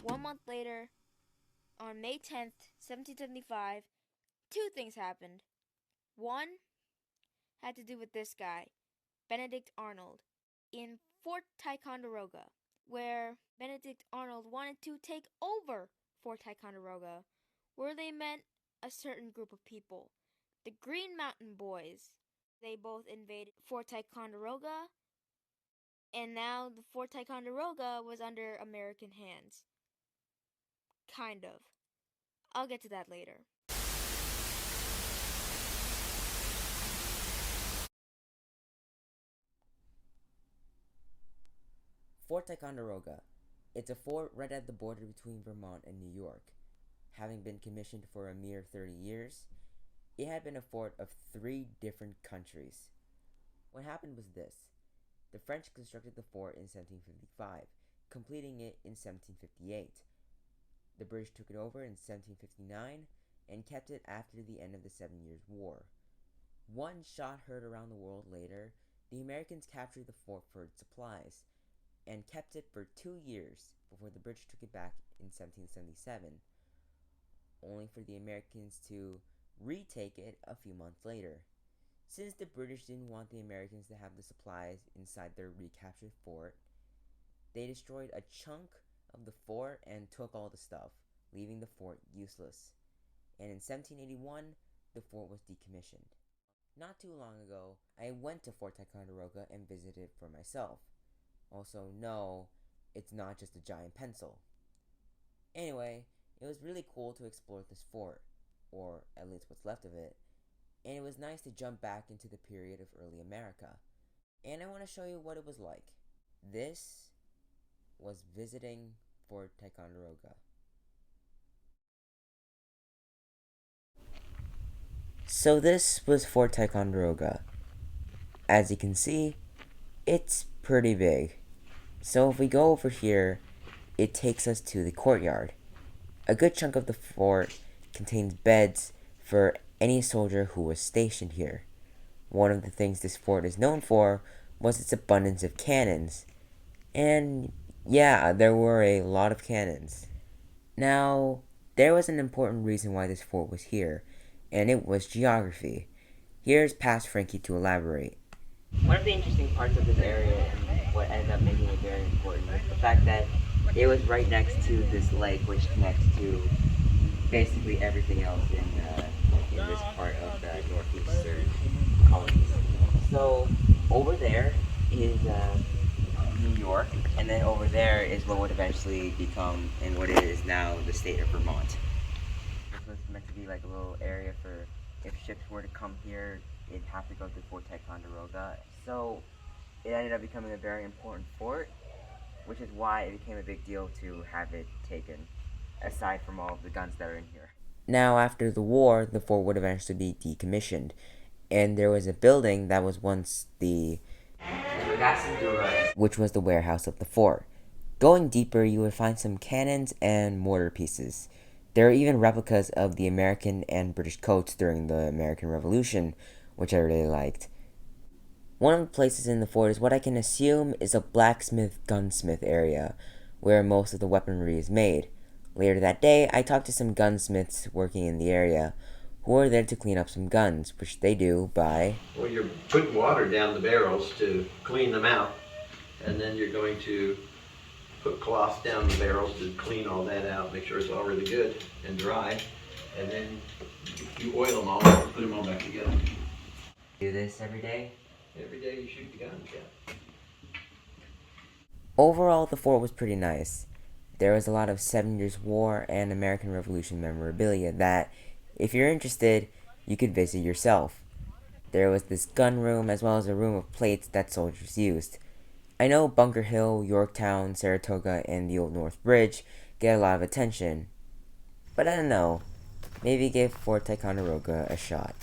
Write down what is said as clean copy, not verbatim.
1 month later, on May 10th, 1775, two things happened. One had to do with this guy, Benedict Arnold, in Fort Ticonderoga, where Benedict Arnold wanted to take over Fort Ticonderoga, where they met a certain group of people, the Green Mountain Boys. They both invaded Fort Ticonderoga, and now the Fort Ticonderoga was under American hands. Kind of. I'll get to that later. Fort Ticonderoga. It's a fort right at the border between Vermont and New York. Having been commissioned for a mere 30 years, it had been a fort of 3 different countries. What happened was this. The French constructed the fort in 1755, completing it in 1758. The British took it over in 1759 and kept it after the end of the 7 Years' War. One shot heard around the world later, the Americans captured the fort for its supplies and kept it for 2 years before the British took it back in 1777, only for the Americans to retake it a few months later. Since the British didn't want the Americans to have the supplies inside their recaptured fort, they destroyed a chunk of the fort and took all the stuff, leaving the fort useless. And in 1781, the fort was decommissioned. Not too long ago, I went to Fort Ticonderoga and visited it for myself. Also, no, it's not just a giant pencil. Anyway, it was really cool to explore this fort, or at least what's left of it, and it was nice to jump back into the period of early America. And I want to show you what it was like. This was visiting Fort Ticonderoga. So this was Fort Ticonderoga. As you can see, it's pretty big. So if we go over here, it takes us to the courtyard. A good chunk of the fort contains beds for any soldier who was stationed here. One of the things this fort is known for was its abundance of cannons. And yeah, there were a lot of cannons. Now, there was an important reason why this fort was here, and it was geography. Here's past Frankie to elaborate. One of the interesting parts of this area and what ended up making it very important was the fact that it was right next to this lake, which connects to basically everything else in this part of the northeastern colonies. So over there is New York, and then over there is what would eventually become, and what it is now, the state of Vermont. This was meant to be like a little area for if ships were to come here, it'd have to go through Fort Ticonderoga. So it ended up becoming a very important fort, which is why it became a big deal to have it taken, aside from all of the guns that are in here. Now, after the war, the fort would eventually be decommissioned, and there was a building that was once which was the warehouse of the fort. Going deeper, you would find some cannons and mortar pieces. There are even replicas of the American and British coats during the American Revolution, which I really liked. One of the places in the fort is what I can assume is a blacksmith gunsmith area, where most of the weaponry is made. Later that day, I talked to some gunsmiths working in the area, who are there to clean up some guns, which they do by... Well, you're putting water down the barrels to clean them out, and then you're going to put cloth down the barrels to clean all that out, make sure it's all really good and dry, and then you oil them all and put them all back together. Do this every day? Every day you shoot the guns, yeah. Overall, the fort was pretty nice. There was a lot of 7 Years' War and American Revolution memorabilia that, if you're interested, you could visit yourself. There was this gun room as well as a room of plates that soldiers used. I know Bunker Hill, Yorktown, Saratoga, and the Old North Bridge get a lot of attention, but I don't know, maybe give Fort Ticonderoga a shot.